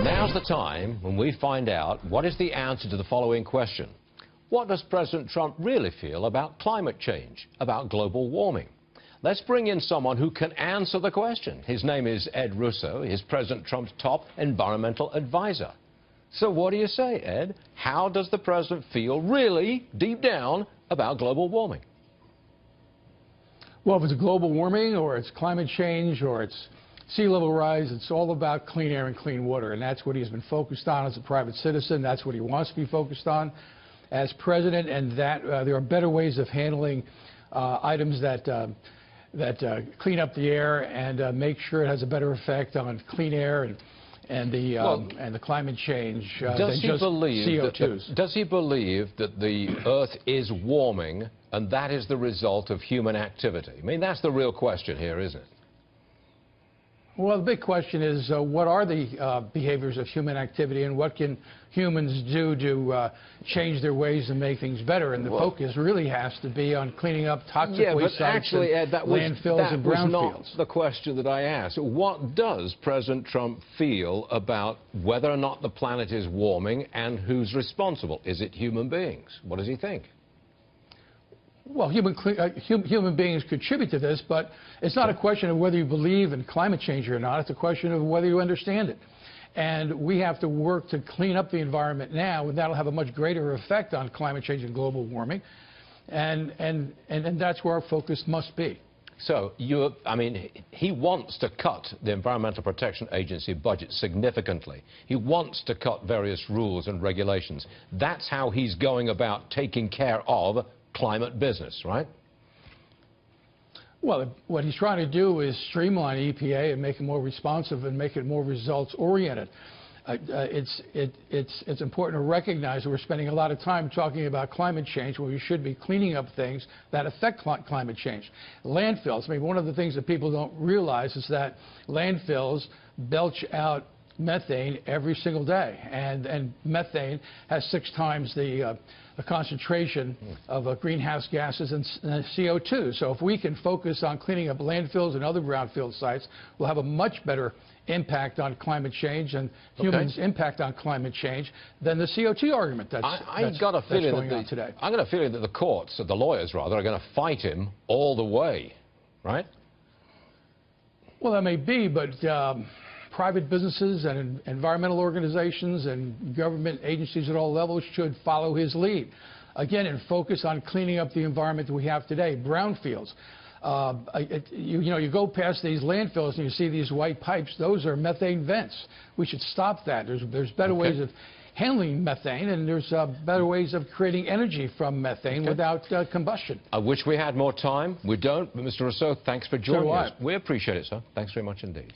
Now's the time when we find out what is the answer to the following question. What does President Trump really feel about climate change, about global warming? Let's bring in someone who can answer the question. His name is Ed Russo. He's President Trump's top environmental advisor. So what do you say, Ed? How does the president feel really, deep down, about global warming? Well, if it's global warming or it's climate change or it's sea level rise, it's all about clean air and clean water, and that's what he's been focused on as a private citizen. That's what he wants to be focused on as president, and that there are better ways of handling items that clean up the air and make sure it has a better effect on clean air and the climate change than just CO2s. Does he believe that the Earth is warming and that is the result of human activity? I mean, that's the real question here, isn't it? Well, the big question is what are the behaviors of human activity and what can humans do to change their ways and make things better? And the focus really has to be on cleaning up toxic waste sites and landfills and brownfields. That was not the question that I asked. What does President Trump feel about whether or not the planet is warming and who's responsible? Is it human beings? What does he think? Well, human beings contribute to this, but it's not a question of whether you believe in climate change or not. It's a question of whether you understand it. And we have to work to clean up the environment now, and that'll have a much greater effect on climate change and global warming. And that's where our focus must be. So, I mean, he wants to cut the Environmental Protection Agency budget significantly. He wants to cut various rules and regulations. That's how he's going about taking care of climate business, right? Well, what he's trying to do is streamline EPA and make it more responsive and make it more results-oriented. It's important to recognize that we're spending a lot of time talking about climate change when we should be cleaning up things that affect climate change. Landfills, I mean, one of the things that people don't realize is that landfills belch out methane every single day, and methane has 6 times the concentration of greenhouse gases and CO2. So if we can focus on cleaning up landfills and other brownfield sites, we'll have a much better impact on climate change and humans' impact on climate change than the CO2 argument that's going on today. I've got a feeling that the courts, or the lawyers rather, are going to fight him all the way, right? Well, that may be, but private businesses and environmental organizations and government agencies at all levels should follow his lead. Again, and focus on cleaning up the environment that we have today. Brownfields. You go past these landfills and you see these white pipes. Those are methane vents. We should stop that. There's better ways of handling methane, and there's better ways of creating energy from methane without combustion. I wish we had more time. We don't. But Mr. Russo, thanks for joining us. We appreciate it, sir. Thanks very much indeed.